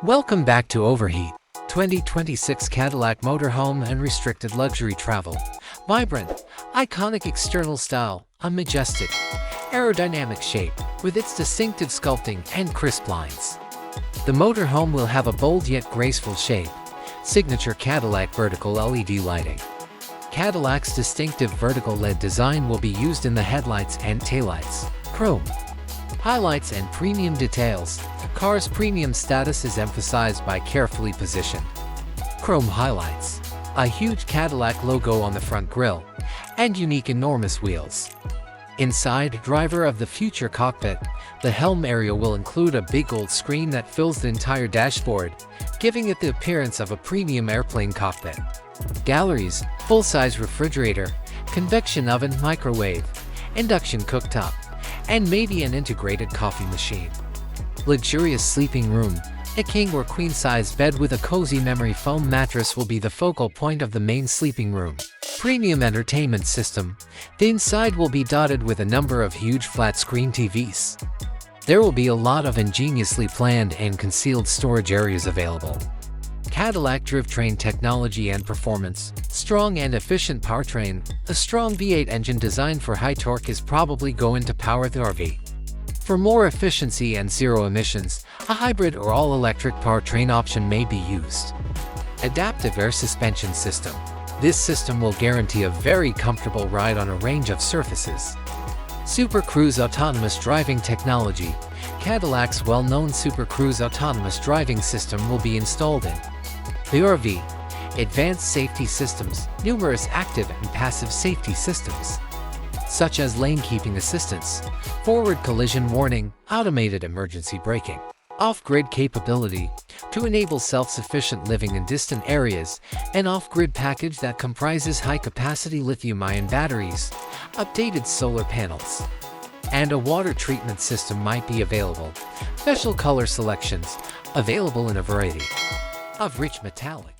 Welcome back to Overheat 2026 Cadillac Motorhome Unrestricted Luxury Travel. Vibrant, iconic external style, a majestic, aerodynamic shape with its distinctive sculpting and crisp lines. The motorhome will have a bold yet graceful shape, signature Cadillac Vertical LED Lighting. Cadillac's distinctive vertical LED design will be used in the headlights and taillights. Chrome highlights and premium details. Car's premium status is emphasized by carefully positioned chrome highlights, a huge Cadillac logo on the front grille, and unique enormous wheels. Inside, driver of the Future Cockpit, the helm area will include a big gold screen that fills the entire dashboard, giving it the appearance of a premium airplane cockpit. Galleries, full-size refrigerator, convection oven, microwave, induction cooktop, and maybe an integrated coffee machine. Luxurious sleeping room, a king or queen-size bed with a cozy memory foam mattress will be the focal point of the main sleeping room. Premium entertainment system, the inside will be dotted with a number of huge flat-screen TVs. There will be a lot of ingeniously planned and concealed storage areas available. Cadillac Drivetrain technology and performance, strong and efficient powertrain. A strong V8 engine designed for high torque is probably going to power the RV. For more efficiency and zero emissions, a hybrid or all-electric powertrain option may be used. Adaptive air suspension system. This system will guarantee a very comfortable ride on a range of surfaces. Super Cruise autonomous driving technology. Cadillac's well-known Super Cruise autonomous driving system will be installed in the RV. Advanced safety systems, numerous active and passive safety systems, such as lane keeping assistance, forward collision warning, automated emergency braking, off-grid capability to enable self-sufficient living in distant areas, an off-grid package that comprises high-capacity lithium-ion batteries, updated solar panels, and a water treatment system might be available. Special color selections, available in a variety of rich metallic